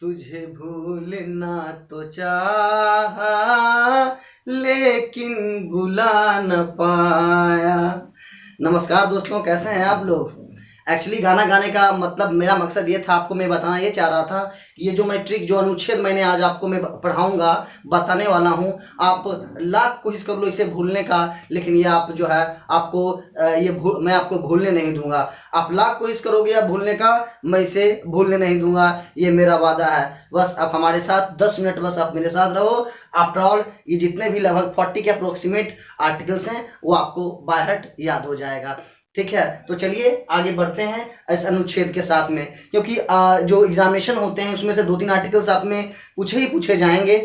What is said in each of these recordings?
तुझे भूलना तो चाहा लेकिन भुला न पाया। नमस्कार दोस्तों, कैसे हैं आप लोग। एक्चुअली गाना गाने का मतलब मेरा मकसद ये था, आपको मैं बताना ये चाह रहा था कि ये जो मैं ट्रिक जो अनुच्छेद मैंने आज आपको मैं पढ़ाऊंगा, बताने वाला हूँ, आप लाख कोशिश कर लो इसे भूलने का, लेकिन ये आप जो है आपको मैं आपको भूलने नहीं दूंगा। आप लाख कोशिश करोगे या भूलने का, मैं इसे भूलने नहीं दूंगा, ये मेरा वादा है। बस आप हमारे साथ 10 मिनट बस आप मेरे साथ रहो। आफ्टर ऑल ये जितने भी लगभग 40 के अप्रोक्सीमेट आर्टिकल्स हैं वो आपको बाय हार्ट याद हो जाएगा। ठीक है, तो चलिए आगे बढ़ते हैं इस अनुच्छेद के साथ में, क्योंकि जो एग्जामिनेशन होते हैं उसमें से 2-3 आर्टिकल्स आप में पूछे ही पूछे जाएंगे,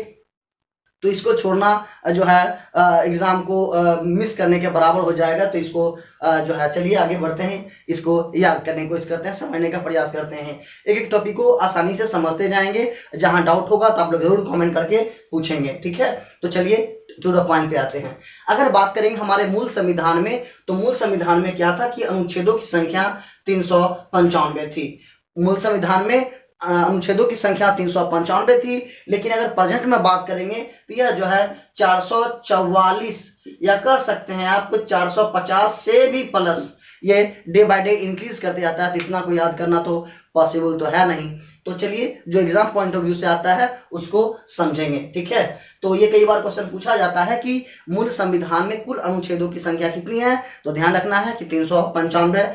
तो इसको छोड़ना जो है एग्जाम को मिस करने के बराबर हो जाएगा। तो इसको जो है चलिए आगे बढ़ते हैं, इसको याद करने की कोशिश करते हैं, समझने का प्रयास करते हैं। एक एक टॉपिक को आसानी से समझते जाएंगे। जहां डाउट होगा तो आप लोग जरूर कमेंट करके पूछेंगे। ठीक है, तो चलिए टू द पॉइंट पे आते हैं। अगर बात करेंगे हमारे मूल संविधान में, तो मूल संविधान में क्या था कि अनुच्छेदों की संख्या 395 थी। मूल संविधान में अनुच्छेदों की संख्या 395 थी, लेकिन अगर प्रेजेंट में बात करेंगे तो यह जो है 444 या कह सकते हैं आप 450 से भी प्लस, ये डे बाय डे इंक्रीज करते जाता है। तो इतना को याद करना तो पॉसिबल तो है नहीं। तो चलिए जो एग्जाम पॉइंट ऑफ व्यू से आता है उसको समझेंगे। ठीक है, तो ये कई बार क्वेश्चन पूछा जाता है कि मूल संविधान में कुल अनुच्छेदों की संख्या कितनी है, तो ध्यान रखना है कि 395,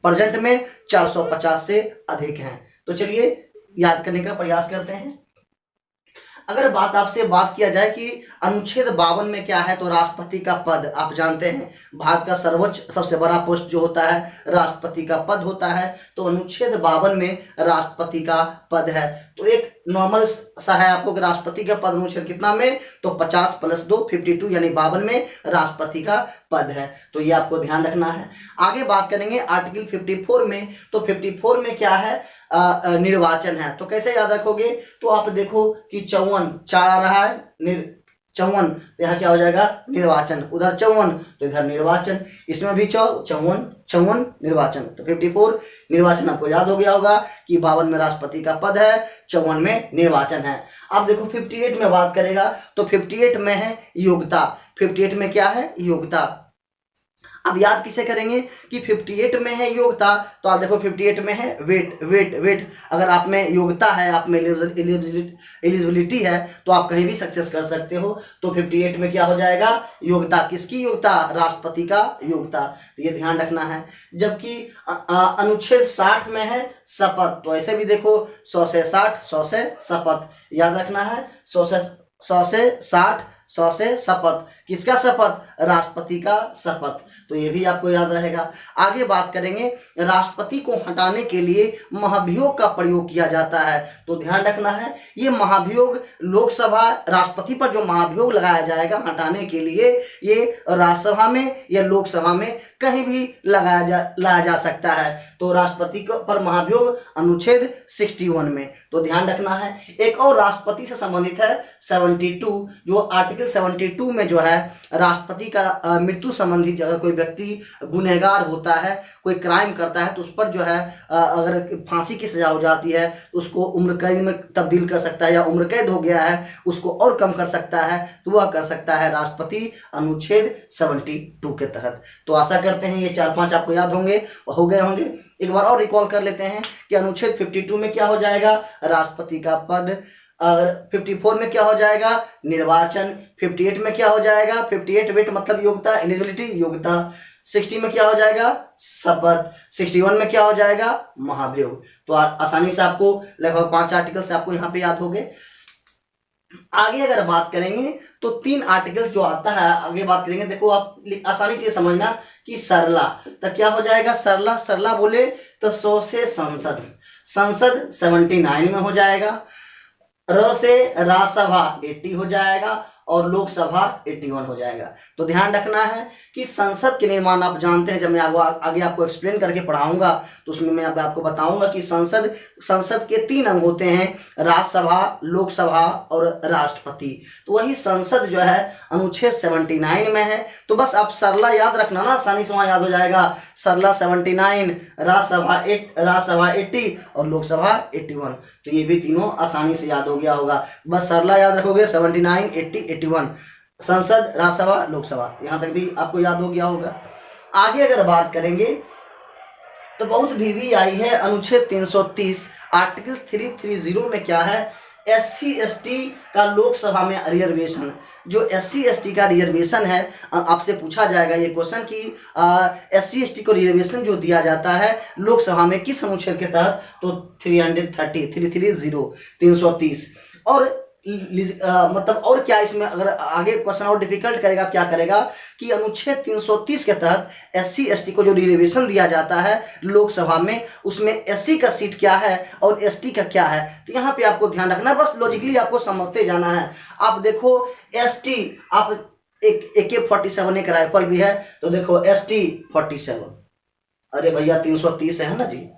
प्रेजेंट में 450 से अधिक है। तो चलिए याद करने का प्रयास करते हैं। अगर आपसे बात किया जाए कि अनुच्छेद 52 में क्या है, तो राष्ट्रपति का पद। आप जानते हैं भारत का सर्वोच्च सबसे बड़ा पोस्ट जो होता है राष्ट्रपति का पद होता है। तो अनुच्छेद 52 में राष्ट्रपति का पद है। तो एक नॉर्मल सा है आपको कि राष्ट्रपति का पद अनुच्छेद कितना में, तो 50 + 2 52 यानी 52 में राष्ट्रपति का पद है। तो ये आपको ध्यान रखना है। आगे बात करेंगे आर्टिकल 54 में। तो 54 में क्या है, निर्वाचन है। तो कैसे याद रखोगे, तो आप देखो कि 54 4 आ रहा है, 54, तो यहाँ क्या हो जाएगा निर्वाचन, उधर 54 तो इधर निर्वाचन, इसमें भी 54 निर्वाचन। तो 54 निर्वाचन आपको याद हो गया होगा कि 52 में राष्ट्रपति का पद है, 54 में निर्वाचन है। अब देखो 58 में बात करेगा, तो 58 में है योग्यता। 58 में क्या है, योग्यता। अब याद किसे करेंगे कि 58 में है योग्यता, तो आप देखो 58 में है वेट। अगर आप में योग्यता है, आप में एलिजिबिलिटी है, तो आप कहीं भी सक्सेस कर सकते हो। तो 58 में क्या हो जाएगा, योग्यता। किसकी योग्यता, राष्ट्रपति का योग्यता। तो ये ध्यान रखना है। जबकि अनुच्छेद 60 में है शपथ। तो ऐसे भी देखो 100 से 60, 100 से शपथ, याद रखना है। 100 से 60, 100 से शपथ। किसका शपथ, राष्ट्रपति का शपथ। तो ये भी आपको याद रहेगा। आगे बात करेंगे, राष्ट्रपति को हटाने के लिए महाभियोग का प्रयोग किया जाता है। तो ध्यान रखना है, ये महाभियोग लोकसभा, राष्ट्रपति पर जो महाभियोग लगाया जाएगा हटाने के लिए, ये राज्यसभा में या लोकसभा में कहीं भी लाया जा सकता है। तो राष्ट्रपति पर महाभियोग अनुच्छेद 61 में। तो ध्यान रखना है। एक और राष्ट्रपति से संबंधित है 72, जो आर्टिकल 72 में जो है राष्ट्रपति का मृत्यु संबंधी, अगर कोई व्यक्ति गुनहगार होता है, कोई क्राइम करता है, तो उस पर जो है अगर फांसी की सजा हो जाती है, उसको उम्र कैद में तब्दील कर सकता है, या उम्र कैद हो गया है उसको और कम कर सकता है, तो वह कर सकता है राष्ट्रपति अनुच्छेद 72 के तहत। तो आशा करते हैं ये 4-5 आपको याद होंगे, हो गए होंगे। एक बार और रिकॉल कर लेते हैं कि अनुच्छेद 52 में क्या हो जाएगा, राष्ट्रपति का पद। 54 में क्या हो जाएगा, निर्वाचन। 58 में क्या हो जाएगा, 58 वेट मतलब योग्यता, एलिजिबिलिटी योग्यता। 60 में क्या हो जाएगा, शपथ। 61 में क्या हो जाएगा, महाभियोग। तो आसानी से आपको लगभग 5 आर्टिकल से आपको यहाँ पे याद हो गए। आगे अगर बात करेंगे तो 3 आर्टिकल जो आता है, आगे बात करेंगे। देखो आप आसानी से समझना कि सरला, तो क्या हो जाएगा, सरला बोले तो 100 से संसद 79 में हो जाएगा। र से राज्यसभा 80 हो जाएगा, और लोकसभा 81 हो जाएगा। तो ध्यान रखना है कि संसद के निर्माण आप जानते हैं, जब मैं आगे आपको एक्सप्लेन करके पढ़ाऊंगा तो उसमें मैं आपको बताऊंगा कि संसद के 3 अंग होते हैं, राज्यसभा, लोकसभा और राष्ट्रपति। तो वही संसद जो है अनुच्छेद 79 में है। तो बस आप सरला याद रखना ना, आसानी से वहां याद हो जाएगा। सरला 79, राज्यसभा 80 और लोकसभा 81। तो ये भी तीनों आसानी से याद हो गया होगा। बस सरला याद रखोगे 79, 80, 81, संसद, राज्यसभा, लोकसभा, यहां तक भी आपको याद हो गया होगा। आगे अगर बात करेंगे तो बहुत भी आई है अनुच्छेद 330 आर्टिकल 330 में क्या है, SC ST का लोकसभा में रिजर्वेशन। जो SC ST का रिजर्वेशन है, आपसे पूछा जाएगा ये क्वेश्चन कि SC ST को रिजर्वेशन जो दिया जाता है लोकसभा में किस अनुच्छेद के तहत, तो 330 और मतलब और क्या इसमें, अगर आगे क्वेश्चन और डिफिकल्ट करेगा, क्या करेगा कि अनुच्छेद 330 के तहत SC ST को जो रिजर्वेशन दिया जाता है लोकसभा में, उसमें SC का सीट क्या है और ST का क्या है। तो यहाँ पे आपको ध्यान रखना, बस लॉजिकली आपको समझते जाना है। आप देखो ST, आप एक AK-47 एक राइफल भी है, तो देखो ST 47, अरे भैया 330 है ना जी,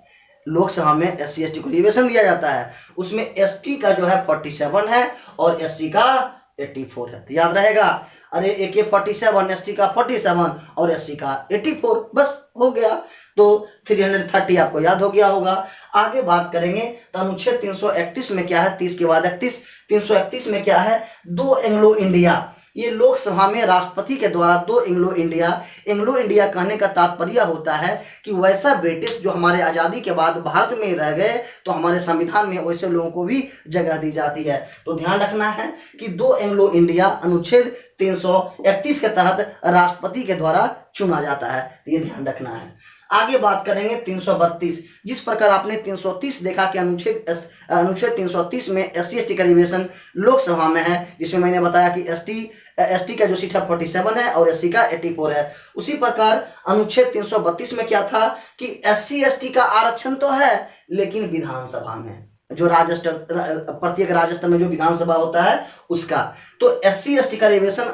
लोकसभा में SC ST को रिजर्वेशन दिया जाता है, उसमें ST का जो है 47 है और SC का 84 है। तो याद रहेगा, अरे AK-47, ST का 47 और SC का 84, बस हो गया। तो 330 आपको याद हो गया होगा। आगे बात करेंगे तो अनुच्छेद 331 में क्या है, 30 के बाद 31, 331 में क्या है, 2 एंग्लो इंडिया। ये लोकसभा में राष्ट्रपति के द्वारा 2 एंग्लो इंडिया कहने का तात्पर्य होता है कि वैसा ब्रिटिश जो हमारे आज़ादी के बाद भारत में रह गए, तो हमारे संविधान में वैसे लोगों को भी जगह दी जाती है। तो ध्यान रखना है कि 2 एंग्लो इंडिया अनुच्छेद 331 के तहत राष्ट्रपति के द्वारा चुना जाता है, ये ध्यान रखना है। आगे बात करेंगे 332। जिस प्रकार आपने 330 देखा कि अनुच्छेद 330 में SC ST का रिजर्वेशन लोकसभा में है, जिसमें मैंने बताया कि ST का जो सीट है 47 है और SC का 84 है। उसी प्रकार अनुच्छेद 332 में क्या था कि SC ST का आरक्षण तो है, लेकिन विधानसभा में जो प्रत्येक राज्य में जो विधानसभा होता है उसका, तो SC ST का रिजर्वेशन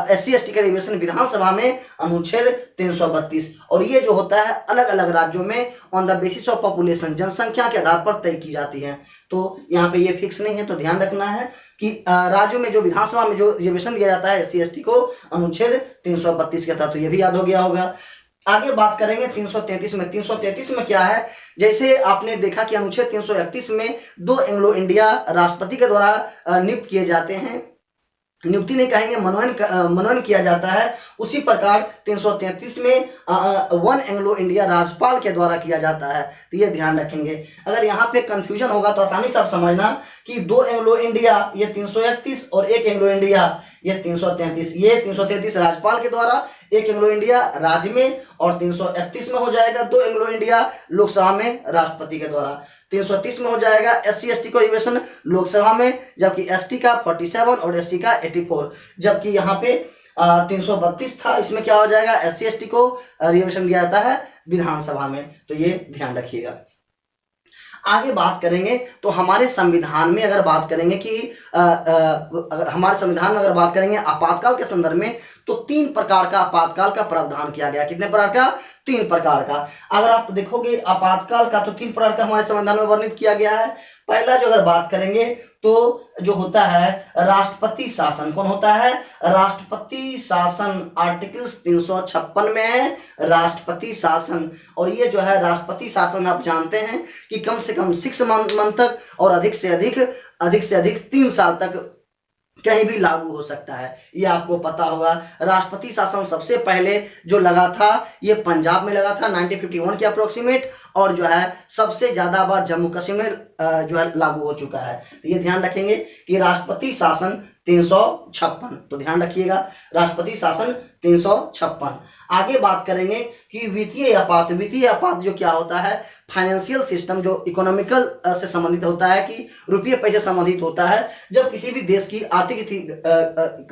SC ST का रिजर्वेशन विधानसभा में अनुच्छेद 332, और ये जो होता है अलग अलग राज्यों में on the basis of population, जनसंख्या के आधार पर तय की जाती है। तो यहाँ पे ये फिक्स नहीं है, तो ध्यान रखना है कि राज्यों में जो विधानसभा में जो रिजर्वेशन दिया जाता है SC ST को अनुच्छेद 332 के तहत, तो ये भी याद हो गया होगा। आगे बात करेंगे 333 में। 333 में क्या है, जैसे आपने देखा कि अनुच्छेद 331 में 2 एंग्लो इंडिया राष्ट्रपति के द्वारा नियुक्त किए जाते हैं, नियुक्ति नहीं कहेंगे, मनोनयन किया जाता है। उसी प्रकार 333 में 1 एंग्लो इंडिया राज्यपाल के द्वारा किया जाता है, तो ये ध्यान रखेंगे। अगर यहाँ पे कंफ्यूजन होगा तो आसानी से आप समझना कि 2 एंग्लो इंडिया ये 331 और 1 एंग्लो इंडिया ये 333। ये 333 राज्यपाल के द्वारा, 1 एंग्लो इंडिया राज्य में, और 331 में हो जाएगा 2 एंग्लो इंडिया लोकसभा में राष्ट्रपति के द्वारा। 330 में हो जाएगा SC ST को रिजर्वेशन लोकसभा में, जबकि ST का 47 और SC का 84, जबकि यहाँ पे 332 था, इसमें क्या हो जाएगा, SC ST को रिजर्वेशन दिया जाता है विधानसभा में। तो ये ध्यान रखिएगा। आगे बात करेंगे तो हमारे संविधान में अगर बात करेंगे कि हमारे संविधान में अगर बात करेंगे आपातकाल के संदर्भ में, तो 3 प्रकार का आपातकाल का प्रावधान किया गया। कितने प्रकार का, 3 प्रकार का। अगर आप देखोगे आपातकाल का, तो 3 प्रकार का हमारे संविधान में वर्णित किया गया है। पहला जो अगर बात करेंगे तो जो होता है राष्ट्रपति शासन। कौन होता है, राष्ट्रपति शासन, आर्टिकल 356 में है राष्ट्रपति शासन। और ये जो है राष्ट्रपति शासन आप जानते हैं कि कम से कम 6 मंथ तक और अधिक से अधिक 3 साल तक कहीं भी लागू हो सकता है, ये आपको पता होगा। राष्ट्रपति शासन सबसे पहले जो लगा था ये पंजाब में लगा था 1951 के अप्रोक्सीमेट, और जो है सबसे ज्यादा बार जम्मू कश्मीर में जो है लागू हो चुका है। तो ये ध्यान रखेंगे कि राष्ट्रपति शासन 356, तो ध्यान रखिएगा राष्ट्रपति शासन 356। आगे बात करेंगे कि वित्तीय आपात जो क्या होता है, फाइनेंशियल सिस्टम जो इकोनॉमिकल से संबंधित होता है, कि रुपये पैसे संबंधित होता है। जब किसी भी देश की आर्थिक स्थिति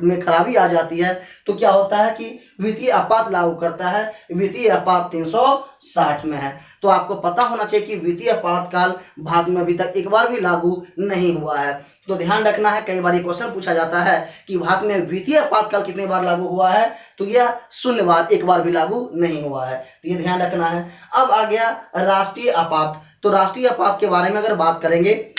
में खराबी आ जाती है तो क्या होता है कि वित्तीय आपात लागू करता है। वित्तीय आपात 360 में है। तो आपको पता होना चाहिए कि वित्तीय आपातकाल भारत में अभी अभी तक एक बार भी लागू नहीं हुआ है। तो ध्यान रखना है, कई बार ये क्वेश्चन पूछा जाता है कि भारत में द्वितीय आपातकाल कितने बार लागू हुआ है, तो यह 0 बार, एक बार भी लागू नहीं हुआ है, तो ये ध्यान रखना है। अब आ गया राष्ट्रीय आपात। तो राष्ट्रीय आपात के बारे में अगर बात करेंगे,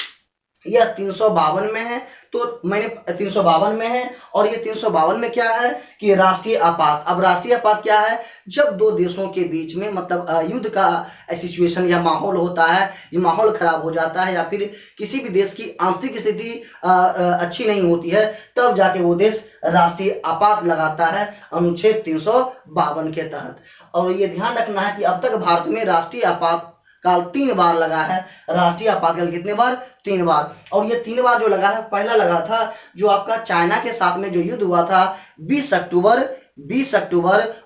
यह 352 में है, तो मैंने 352 में है, और ये 352 में क्या है कि राष्ट्रीय आपात। अब राष्ट्रीय आपात क्या है, जब दो देशों के बीच में मतलब युद्ध का सिचुएशन या माहौल होता है, ये माहौल खराब हो जाता है या फिर किसी भी देश की आंतरिक स्थिति अच्छी नहीं होती है, तब जाके वो देश राष्ट्रीय आपात लगाता है अनुच्छेद 352 के तहत। और ये ध्यान रखना है कि अब तक भारत में राष्ट्रीय आपात काल 3 बार लगा है। राष्ट्रीय आपातकाल कितने बार, 3 बार। और ये 3 बार जो लगा है, पहला लगा था जो आपका चाइना के साथ में जो युद्ध हुआ था 20 अक्टूबर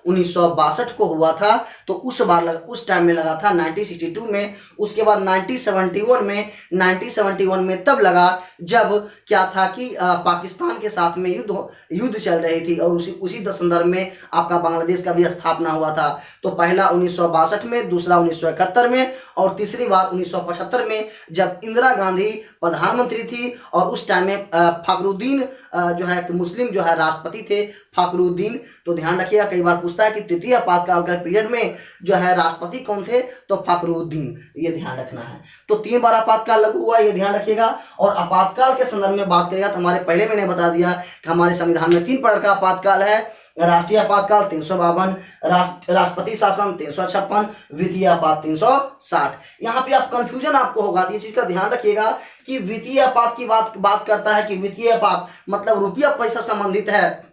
1962 को हुआ था, तो उस टाइम में लगा था 1962 में। उसके बाद 1971 में तब लगा जब क्या था कि पाकिस्तान के साथ में युद्ध चल रही थी, और उसी संदर्भ में आपका बांग्लादेश का भी स्थापना हुआ था। तो पहला 1962 में, दूसरा 1971 में, और तीसरी बार 1975 में, जब इंदिरा गांधी प्रधानमंत्री थी, और उस टाइम में फखरुद्दीन जो है मुस्लिम जो है राष्ट्रपति थे, फखरुद्दीन। तो ध्यान रखिएगा, कई बार पूछता है कि तृतीय आपातकाल के पीरियड में जो है राष्ट्रपति कौन थे, तो फखरुद्दीन, ये ध्यान रखना है। तो 3 बार आपातकाल लागू हुआ, ये ध्यान रखिएगा। और आपातकाल के संदर्भ में बात करेगा तो हमारे पहले मैंने बता दिया कि हमारे संविधान में 3 प्रकार का आपातकाल है। राष्ट्रीय आपातकाल 352, राष्ट्रपति शासन 356, वित्तीय आपात 360। यहाँ पे आप कंफ्यूजन आपको होगा, ये चीज का ध्यान रखिएगा कि वित्तीय आपात की बात करता है कि वित्तीय आपात मतलब रुपया पैसा संबंधित है।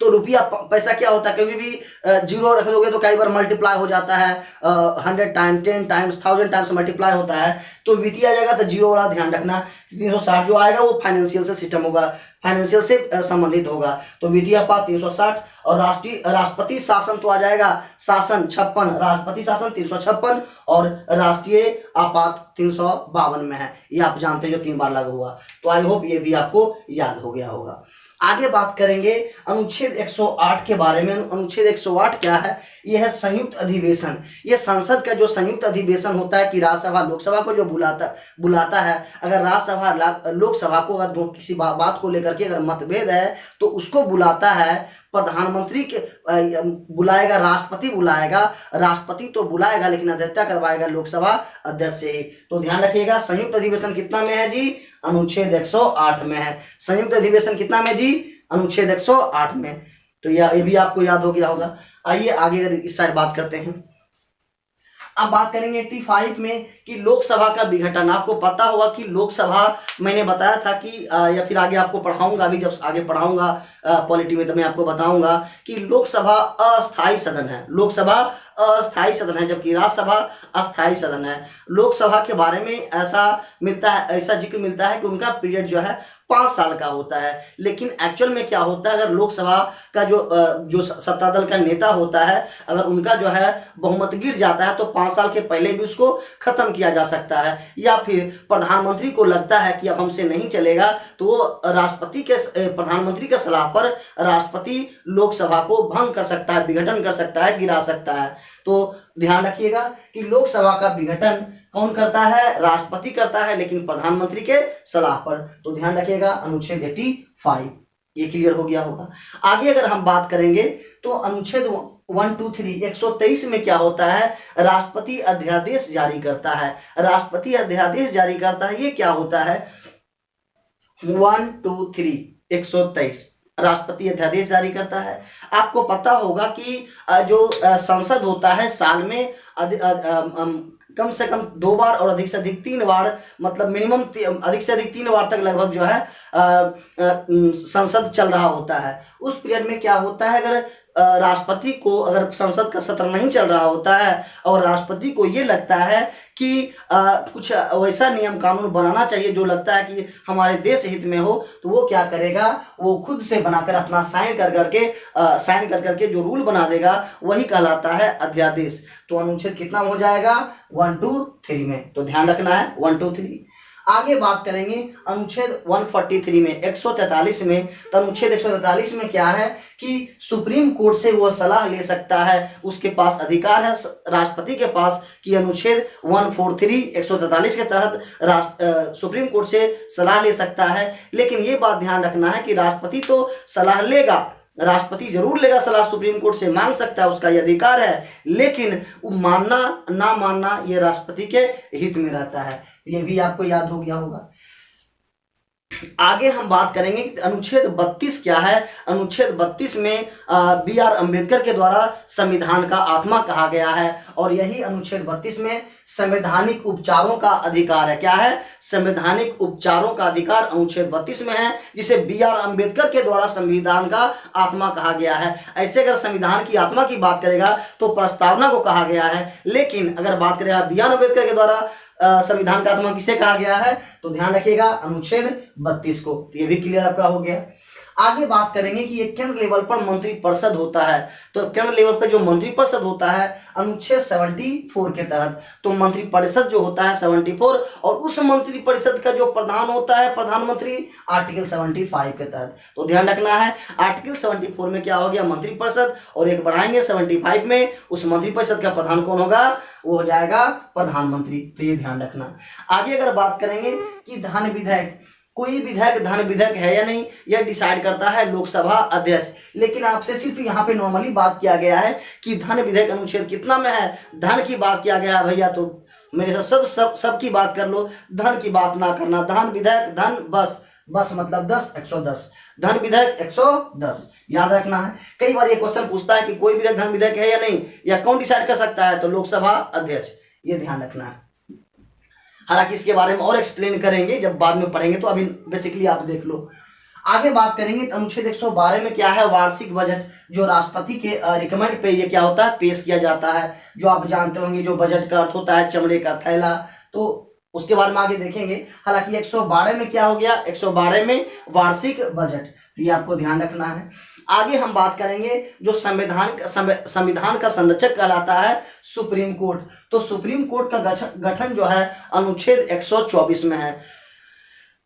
तो रुपया पैसा क्या होता है, कभी भी जीरो रख दोगे तो कई बार मल्टीप्लाई हो जाता है, 100 टाइम 10 टाइम्स 1000 टाइम्स मल्टीप्लाई होता है। तो वित्तीय आ जाएगा तो जीरो वाला ध्यान रखना। 360 जो आएगा वो फाइनेंशियल से सिस्टम होगा, फाइनेंशियल से संबंधित होगा। तो वित्तीय आपात 360, और राष्ट्रपति शासन तो आ जाएगा शासन 56, राष्ट्रपति शासन 356, और राष्ट्रीय आपात 352 में है। ये आप जानते हैं जो 3 बार लागू हुआ। तो आई होप ये भी आपको याद हो गया होगा। आगे बात करेंगे अनुच्छेद 108 के बारे में। अनुच्छेद 108 क्या है, यह है संयुक्त अधिवेशन। यह संसद का जो संयुक्त अधिवेशन होता है कि राज्यसभा लोकसभा को जो बुलाता है। अगर राज्यसभा लोकसभा को अगर किसी बात को लेकर के अगर मतभेद है तो उसको बुलाता है प्रधानमंत्री के बुलाएगा, राष्ट्रपति बुलाएगा, राष्ट्रपति तो बुलाएगा लेकिन अध्यक्षता करवाएगा लोकसभा अध्यक्ष से ही। तो ध्यान रखिएगा, संयुक्त अधिवेशन कितना में है जी, अनुच्छेद 108 में है। संयुक्त अधिवेशन कितना में जी, अनुच्छेद 108 में। तो ये भी आपको याद हो गया होगा। आइए आगे इस साइड बात करते हैं। अब बात करेंगे 85 में कि लोकसभा का विघटन। आपको पता होगा कि लोकसभा मैंने बताया था कि या फिर आगे आपको पढ़ाऊंगा, अभी जब आगे पढ़ाऊंगा पॉलिटी में तो मैं आपको बताऊंगा कि लोकसभा अस्थायी सदन है। लोकसभा अस्थायी सदन है, जबकि राज्यसभा अस्थायी सदन है। लोकसभा के बारे में ऐसा जिक्र मिलता है कि उनका पीरियड जो है 5 साल का होता है, लेकिन एक्चुअल में क्या होता है, अगर लोकसभा का जो सत्ता दल का नेता होता है, अगर उनका जो है बहुमत गिर जाता है तो 5 साल के पहले भी उसको खत्म किया जा सकता है। या फिर प्रधानमंत्री को लगता है कि अब हमसे नहीं चलेगा तो वो प्रधानमंत्री के सलाह पर राष्ट्रपति लोकसभा को भंग कर सकता है, विघटन कर सकता है, गिरा सकता है। तो ध्यान रखिएगा कि लोकसभा का विघटन कौन करता है, राष्ट्रपति करता है, लेकिन प्रधानमंत्री के सलाह पर। तो ध्यान रखिएगा अनुच्छेद 85, ये क्लियर हो गया होगा। आगे अगर हम बात करेंगे तो अनुच्छेद 123 में क्या होता है, राष्ट्रपति अध्यादेश जारी करता है। राष्ट्रपति अध्यादेश जारी करता है, ये क्या होता है, 123 राष्ट्रपति अध्यादेश जारी करता है। आपको पता होगा कि जो संसद होता है साल में कम से कम 2 बार और अधिक से अधिक 3 बार, मतलब मिनिमम अधिक से अधिक 3 बार तक लगभग जो है संसद चल रहा होता है। उस पीरियड में क्या होता है, अगर राष्ट्रपति को अगर संसद का सत्र नहीं चल रहा होता है और राष्ट्रपति को ये लगता है कि कुछ वैसा नियम कानून बनाना चाहिए जो लगता है कि हमारे देश हित में हो, तो वो क्या करेगा, वो खुद से बनाकर अपना साइन कर करके जो रूल बना देगा वही कहलाता है अध्यादेश। तो अनुच्छेद कितना हो जाएगा, 123 में। तो ध्यान रखना है 123। आगे बात करेंगे अनुच्छेद 143 में 143 में, तो अनुच्छेद 143 में क्या है कि सुप्रीम कोर्ट से वह सलाह ले सकता है, उसके पास अधिकार है राष्ट्रपति के पास कि अनुच्छेद 143 143 के तहत सुप्रीम कोर्ट से सलाह ले सकता है। लेकिन ये बात ध्यान रखना है कि राष्ट्रपति तो सलाह लेगा, राष्ट्रपति जरूर लेगा सलाह, सुप्रीम कोर्ट से मांग सकता है, उसका ये अधिकार है, लेकिन वो मानना ना मानना ये राष्ट्रपति के हित में रहता है। ये भी आपको याद हो गया होगा। आगे हम बात करेंगे अनुच्छेद 32 क्या है। अनुच्छेद 32 में B.R. अम्बेडकर के द्वारा संविधान का आत्मा कहा गया है, और यही अनुच्छेद 32 में संवैधानिक उपचारों का अधिकार है। क्या है? संवैधानिक उपचारों का अधिकार अनुच्छेद 32 में है, जिसे B.R. अम्बेडकर के द्वारा संविधान का आत्मा कहा गया है। ऐसे अगर संविधान की आत्मा की बात करेगा तो प्रस्तावना को कहा गया है, लेकिन अगर बात करेगा B.R. अम्बेडकर के द्वारा संविधान का आत्मा किसे कहा गया है, तो ध्यान रखिएगा अनुच्छेद 32 को। तो ये भी क्लियर आपका हो गया। आगे बात करेंगे कि ये केंद्र लेवल पर मंत्री परिषद होता है, तो केंद्र लेवल पर जो मंत्री परिषद होता है अनुच्छेद 74 के तहत, तो मंत्री परिषद जो होता है 74, और उस मंत्री परिषद का जो प्रधान होता है प्रधानमंत्री आर्टिकल 75 के तहत। तो ध्यान रखना है आर्टिकल 74 में क्या हो गया, मंत्री परिषद, और एक बढ़ाएंगे 75 में, उस मंत्री परिषद का प्रधान कौन होगा, वो हो जाएगा प्रधानमंत्री। तो ये ध्यान रखना। आगे अगर बात करेंगे कि धन विधेयक, कोई विधेयक धन विधेयक है या नहीं, यह डिसाइड करता है लोकसभा अध्यक्ष। लेकिन आपसे सिर्फ यहाँ पे नॉर्मली बात किया गया है कि धन विधेयक अनुच्छेद कितना में है, धन की बात किया गया है भैया, तो मेरे साथ सब की बात कर लो, धन की बात ना करना। धन विधेयक, धन बस मतलब 10 110, धन विधेयक 110 याद रखना है। कई बार ये क्वेश्चन पूछता है कि कोई विधेयक धन विधेयक है या नहीं, या कौन डिसाइड कर सकता है, तो लोकसभा अध्यक्ष। ये ध्यान रखना है। हालांकि इसके बारे में और एक्सप्लेन करेंगे जब बाद में पढ़ेंगे, तो अभी बेसिकली आप देख लो। आगे बात करेंगे अनुच्छेद 112 में क्या है, वार्षिक बजट, जो राष्ट्रपति के रिकमेंड पे ये क्या होता है, पेश किया जाता है। जो आप जानते होंगे जो बजट का अर्थ होता है चमड़े का थैला, तो उसके बारे में आगे देखेंगे। हालांकि 112 में क्या हो गया, 112 में वार्षिक बजट, तो ये आपको ध्यान रखना है। आगे हम बात करेंगे जो संविधान का संरक्षक कहलाता है सुप्रीम कोर्ट, तो सुप्रीम कोर्ट का गठन जो है अनुच्छेद 124 में है।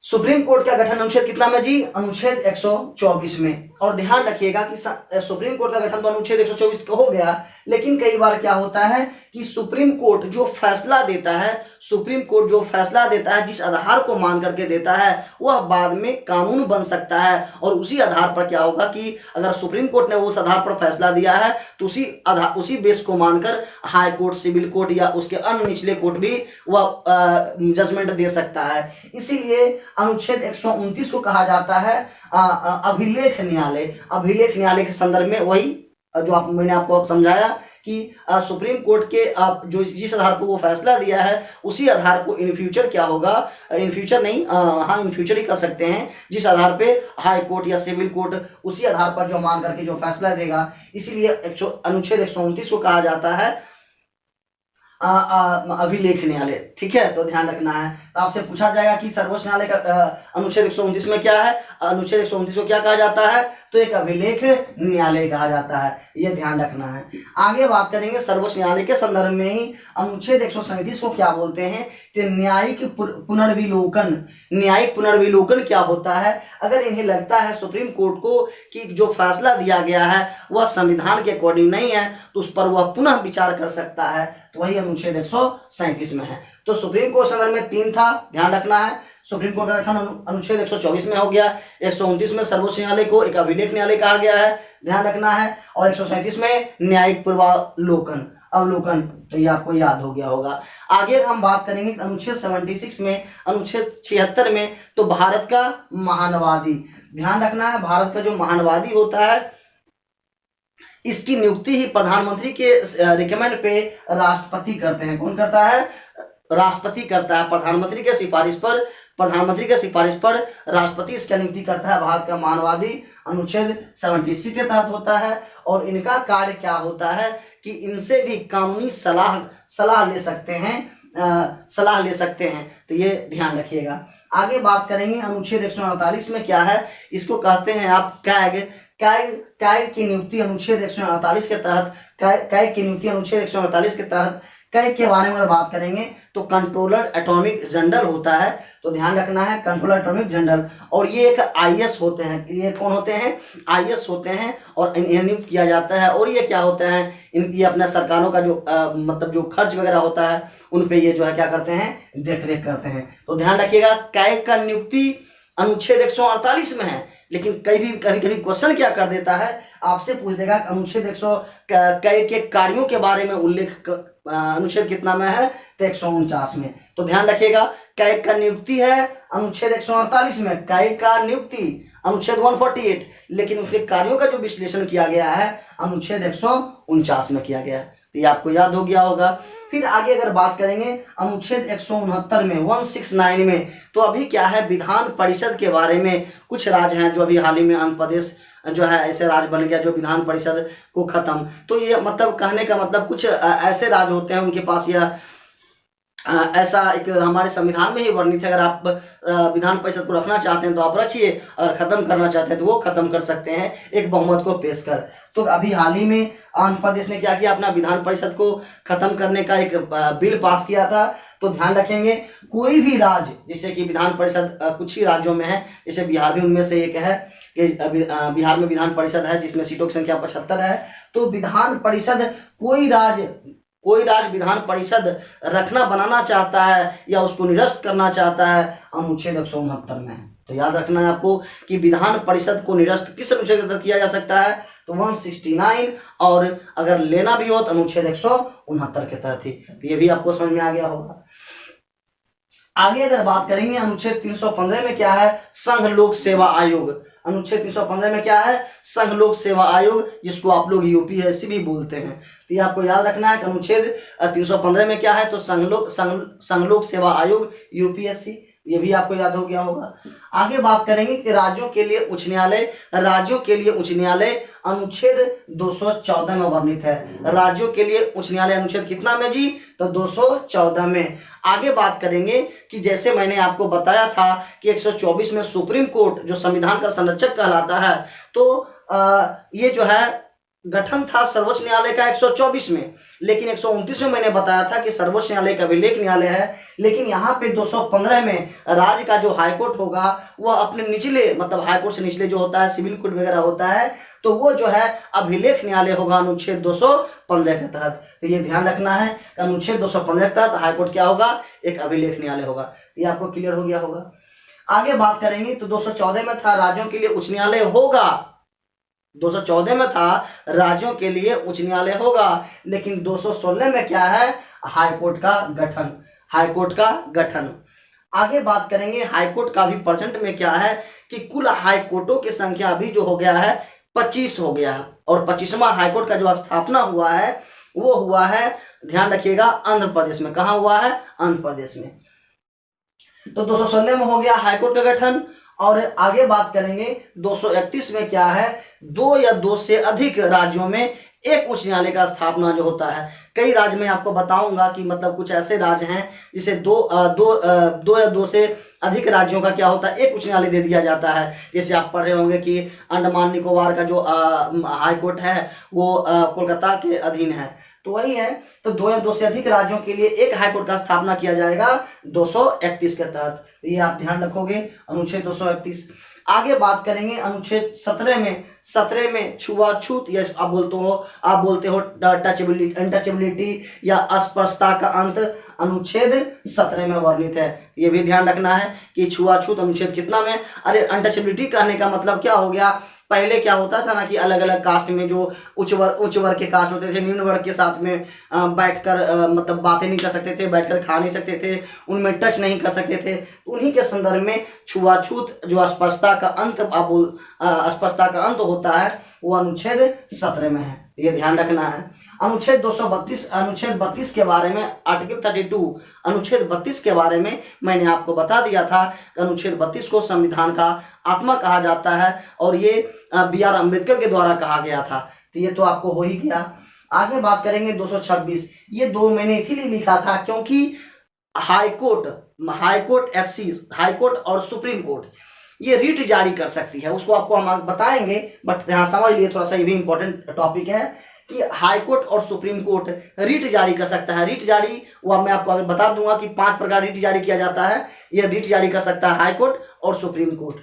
सुप्रीम कोर्ट का गठन अनुच्छेद कितना में जी, अनुच्छेद 124 में। और ध्यान रखिएगा कि सुप्रीम कोर्ट का गठन तो अनुच्छेद 124 का हो गया, लेकिन कई बार क्या होता है कि सुप्रीम कोर्ट जो फैसला देता है, सुप्रीम कोर्ट जो फैसला देता है, जिस आधार को मान करके देता है, वह बाद में कानून बन सकता है। और उसी आधार पर क्या होगा कि अगर सुप्रीम कोर्ट ने उस आधार पर फैसला दिया है, तो उसी बेस को मानकर हाई कोर्ट, सिविल कोर्ट या उसके अन्य निचले कोर्ट भी वह जजमेंट दे सकता है। इसीलिए अनुच्छेद 129 को कहा जाता है अभिलेख न्यायालय। अभिलेख न्यायालय के संदर्भ में वही जो मैंने आपको समझाया कि सुप्रीम कोर्ट के जो जिस आधार पर वो फैसला दिया है, उसी आधार को इन फ्यूचर क्या होगा, इन फ्यूचर नहीं, हाँ इन फ्यूचर ही कर सकते हैं, जिस आधार पे हाई कोर्ट या सिविल कोर्ट उसी आधार पर जो मान करके जो फैसला देगा। इसीलिए अनुच्छेद 129 को कहा जाता है अभिलेख न्यायालय। ठीक है, तो ध्यान रखना है। तो आपसे पूछा जाएगा कि सर्वोच्च न्यायालय का अनुच्छेद 129 में क्या है, अनुच्छेद 129 को क्या कहा जाता है, तो एक अभिलेख न्यायालय कहा जाता है। ये ध्यान रखना है। आगे बात करेंगे सर्वोच्च न्यायालय के संदर्भ में ही अनुच्छेद 137 को क्या बोलते हैं कि न्यायिक पुनर्विलोकन। न्यायिक पुनर्विलोकन क्या होता है, अगर इन्हें लगता है सुप्रीम कोर्ट को कि जो फैसला दिया गया है वह संविधान के अकॉर्डिंग नहीं है, तो उस पर वह पुनः विचार कर सकता है, तो वही अनुच्छेद 137 में है। तो सुप्रीम कोर्ट संदर्भ में 3 था, ध्यान रखना है। सुप्रीम कोर्ट का गठन अनुच्छेद 124 में हो गया, 129 में सर्वोच्च न्यायालय को एक अभिलेख न्यायालय कहा गया है, ध्यान रखना है, और 137 में न्यायिक अवलोकन, तो ये आपको याद हो गया होगा। आगे हम बात करेंगे अनुच्छेद 76 में, अनुच्छेद 76 में, तो भारत का महानवादी। ध्यान रखना है, भारत का जो महानवादी होता है इसकी नियुक्ति ही प्रधानमंत्री के रिकमेंड पे राष्ट्रपति करते हैं। कौन करता है, राष्ट्रपति करता है। प्रधानमंत्री के सिफारिश पर राष्ट्रपति इसका नियुक्ति करता है। भारत का महानवादी अनुच्छेद 76 के तहत होता है, और इनका कार्य क्या होता है कि इनसे भी कानूनी सलाह ले सकते हैं, तो ये ध्यान रखिएगा। आगे बात करेंगे अनुच्छेद 148 में क्या है, इसको कहते हैं आप कैग की नियुक्ति अनुच्छेद 148 के तहत, कैग की नियुक्ति अनुच्छेद 148 के तहत कई के बारे में अगर बात करेंगे तो कंट्रोलर एटॉमिक जनरल होता है, तो ध्यान रखना है कंट्रोलर एटॉमिक जनरल। और ये एक आईएएस होते हैं, ये कौन होते हैं, आईएएस होते हैं, और इन्हें नियुक्त किया जाता है। और ये क्या होते हैं, इनकी अपने सरकारों का जो मतलब जो खर्च वगैरह होता है उन पे ये जो है क्या करते हैं, देख रेख करते हैं। तो ध्यान रखिएगा कैग का नियुक्ति अनुच्छेद 148 में है, लेकिन कभी कभी क्वेश्चन क्या कर देता है, आपसे पूछ देगा अनुच्छेद 100 कैग के कार्यों के बारे में उल्लेख अनुच्छेद कितना में है, तो 149 में। तो ध्यान रखिएगा कैग का नियुक्ति है अनुच्छेद 148 में, कैग का नियुक्ति अनुच्छेद 148, लेकिन उसके कार्यों का जो विश्लेषण किया गया है अनुच्छेद 149 में किया गया है। तो ये आपको याद हो गया होगा। फिर आगे अगर बात करेंगे अनुच्छेद 169 में 169 में, तो अभी क्या है, विधान परिषद के बारे में कुछ राज्य हैं जो अभी हाल ही में आंध्र प्रदेश जो है ऐसे राज्य बन गया जो विधान परिषद को खत्म। तो ये मतलब कहने का मतलब कुछ ऐसे राज्य होते हैं उनके पास यह ऐसा एक हमारे संविधान में ही वर्णित है, अगर आप विधान परिषद को रखना चाहते हैं तो आप रखिए, अगर खत्म करना चाहते हैं तो वो खत्म कर सकते हैं एक बहुमत को पेश कर। तो अभी हाल ही में आंध्र प्रदेश ने क्या किया, अपना विधान परिषद को खत्म करने का एक बिल पास किया था। तो ध्यान रखेंगे कोई भी राज्य, जैसे कि विधान परिषद कुछ ही राज्यों में है, जैसे बिहार भी उनमें से एक है कि बिहार में विधान परिषद है जिसमें सीटों की संख्या 75 है। तो विधान परिषद कोई राज्य विधान परिषद रखना बनाना चाहता है या उसको निरस्त करना चाहता है अनुच्छेद 169 में। तो याद रखना है आपको कि विधान परिषद को निरस्त किस अनुच्छेद के तहत किया जा सकता है, तो 169, और अगर लेना भी हो तो अनुच्छेद 169 के तहत ही। तो ये भी आपको समझ में आ गया होगा। आगे अगर बात करेंगे अनुच्छेद 315 में क्या है, संघ लोक सेवा आयोग। अनुच्छेद 315 में क्या है, संघ लोक सेवा आयोग, जिसको आप लोग यूपीएससी भी बोलते हैं। तो ये आपको याद रखना है कि अनुच्छेद 315 में क्या है, तो संघ लोक सेवा आयोग यूपीएससी, ये भी आपको याद हो गया होगा। आगे बात करेंगे कि राज्यों के लिए उच्च न्यायालय अनुच्छेद 214 में वर्णित है। राज्यों के लिए उच्च न्यायालय अनुच्छेद कितना में जी, तो 214 में। आगे बात करेंगे कि जैसे मैंने आपको बताया था कि 124 में सुप्रीम कोर्ट जो संविधान का संरक्षक कहलाता है, तो ये जो है गठन था सर्वोच्च न्यायालय का 124 में, लेकिन 129 में मैंने बताया था कि सर्वोच्च न्यायालय का अभिलेख न्यायालय है। लेकिन यहाँ पे 215 में राज्य का जो हाईकोर्ट होगा वह अपने निचले मतलब हाईकोर्ट से निचले जो होता है सिविल कोर्ट वगैरह होता है, तो वो जो है अभिलेख न्यायालय होगा अनुच्छेद 215 के तहत। तो ये ध्यान रखना है अनुच्छेद 215 के तहत हाईकोर्ट क्या होगा, एक अभिलेख न्यायालय होगा। ये आपको क्लियर हो गया होगा। आगे बात करेंगे तो 214 में था राज्यों के लिए उच्च न्यायालय होगा, 214 में था राज्यों के लिए उच्च न्यायालय होगा, लेकिन 216 में क्या है, हाईकोर्ट का गठन। आगे बात करेंगे हाईकोर्ट का भी परसेंट में क्या है कि कुल हाईकोर्टों की संख्या अभी जो हो गया है 25 हो गया है, और 25वां हाईकोर्ट का जो स्थापना हुआ है वो हुआ है, ध्यान रखिएगा, आंध्र प्रदेश में। कहाँ हुआ है, आंध्र प्रदेश में। तो 216 में हो गया हाईकोर्ट का गठन। और आगे बात करेंगे 231 में क्या है, 2 या 2 से अधिक राज्यों में एक उच्च न्यायालय का स्थापना जो होता है। कई राज्य में आपको बताऊंगा कि मतलब कुछ ऐसे राज्य हैं जिसे दो या 2 से अधिक राज्यों का क्या होता है, एक उच्च न्यायालय दे दिया जाता है। जैसे आप पढ़ रहे होंगे कि अंडमान निकोबार का जो हाईकोर्ट है वो कोलकाता के अधीन है, तो वही है। तो 2 या 2 से अधिक राज्यों के लिए एक हाईकोर्ट का स्थापना किया जाएगा 231 के तहत। ये आप ध्यान रखोगे अनुच्छेद 231। आगे बात करेंगे अनुच्छेद 17 में छुआछूत या आप बोलते हो टचेबिलिटी या अस्पृश्यता का अंत अनुच्छेद 17 में वर्णित है। ये भी ध्यान रखना है कि छुआछूत अनुच्छेद कितना में, अरे अनटचेबिलिटी कहने का मतलब क्या हो गया, पहले क्या होता था ना कि अलग अलग कास्ट में जो उच्च वर्ग के कास्ट होते थे, निम्न वर्ग के साथ में बैठकर मतलब बातें नहीं कर सकते थे, बैठकर खा नहीं सकते थे, उनमें टच नहीं कर सकते थे। उन्हीं के संदर्भ में छुआछूत जो अस्पृश्यता का अंत होता है वो अनुच्छेद 17 में है। ये ध्यान रखना है। अनुच्छेद 32 के बारे में, आर्टिकल 32 अनुच्छेद 32 के बारे में मैंने आपको बता दिया था कि अनुच्छेद 32 को संविधान का आत्मा कहा जाता है और ये BR अम्बेडकर के द्वारा कहा गया था। तो ये तो आपको हो ही गया। आगे बात करेंगे 226। ये 2 मैंने इसीलिए लिखा था क्योंकि हाईकोर्ट और सुप्रीम कोर्ट ये रीट जारी कर सकती है, उसको आपको हम बताएंगे, बट यहाँ समझ लिए थोड़ा सा, ये भी इंपॉर्टेंट टॉपिक है कि हाई कोर्ट और सुप्रीम कोर्ट रिट जारी कर सकता है। रिट जारी वो मैं आपको अगर बता दूंगा कि 5 प्रकार रिट जारी किया जाता है। यह रिट जारी कर सकता है हाई कोर्ट और सुप्रीम कोर्ट।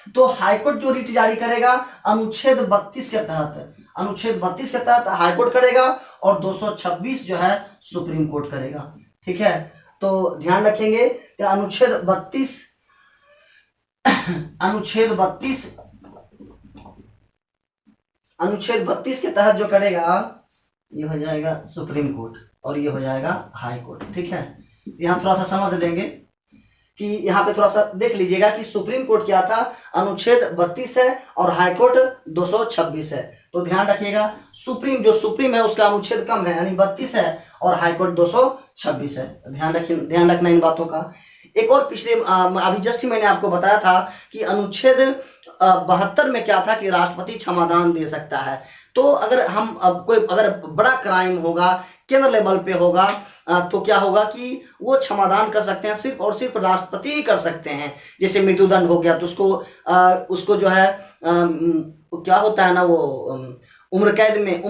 तो हाईकोर्ट जो रिट जारी करेगा अनुच्छेद 32 के तहत, अनुच्छेद 32 के तहत हाईकोर्ट करेगा और 226 जो है सुप्रीम कोर्ट करेगा। ठीक है, तो ध्यान रखेंगे कि अनुच्छेद 32 के तहत जो करेगा ये हो जाएगा सुप्रीम कोर्ट और ये हो जाएगा हाई कोर्ट। ठीक है, यहाँ थोड़ा सा समझ लेंगे कि यहाँ पे थोड़ा सा देख लीजिएगा कि सुप्रीम कोर्ट क्या था, अनुच्छेद 32 है और हाई कोर्ट 226 है। तो ध्यान रखिएगा जो सुप्रीम है उसका अनुच्छेद कम है, यानी 32 है और हाई कोर्ट 226 है। ध्यान रखना इन बातों का। एक और पिछले अभी जस्ट ही मैंने आपको बताया था कि अनुच्छेद 72 में क्या था कि राष्ट्रपति क्षमादान दे सकता है। तो अगर हम अगर बड़ा क्राइम होगा, केंद्र लेवल पे होगा, तो क्या होगा कि वो क्षमादान कर सकते हैं, सिर्फ और सिर्फ राष्ट्रपति ही कर सकते हैं। जैसे मृत्युदंड हो गया तो उसको जो है क्या होता है ना, वो उम्र कैद में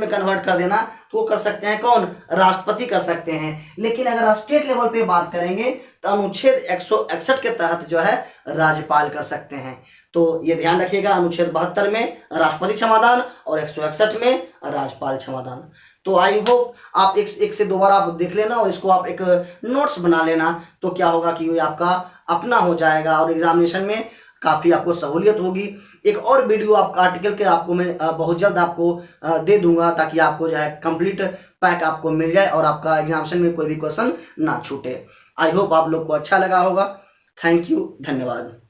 कन्वर्ट कर देना, तो वो कर सकते हैं कौन, राष्ट्रपति कर सकते हैं। लेकिन अगर स्टेट लेवल पे बात करेंगे तो अनुच्छेद 161 के तहत जो है राज्यपाल कर सकते हैं। तो ये ध्यान रखिएगा, अनुच्छेद 72 में राष्ट्रपति क्षमादान और 161 में राज्यपाल क्षमादान। तो आई होप आप एक से दो बार आप देख लेना और इसको आप एक नोट्स बना लेना, तो क्या होगा कि ये आपका अपना हो जाएगा और एग्जामिनेशन में काफ़ी आपको सहूलियत होगी। एक और वीडियो आपका आर्टिकल के आपको मैं बहुत जल्द आपको दे दूंगा, ताकि आपको जो है कंप्लीट पैक आपको मिल जाए और आपका एग्जामिनेशन में कोई भी क्वेश्चन ना छूटे। आई होप आप लोग को अच्छा लगा होगा। थैंक यू, धन्यवाद।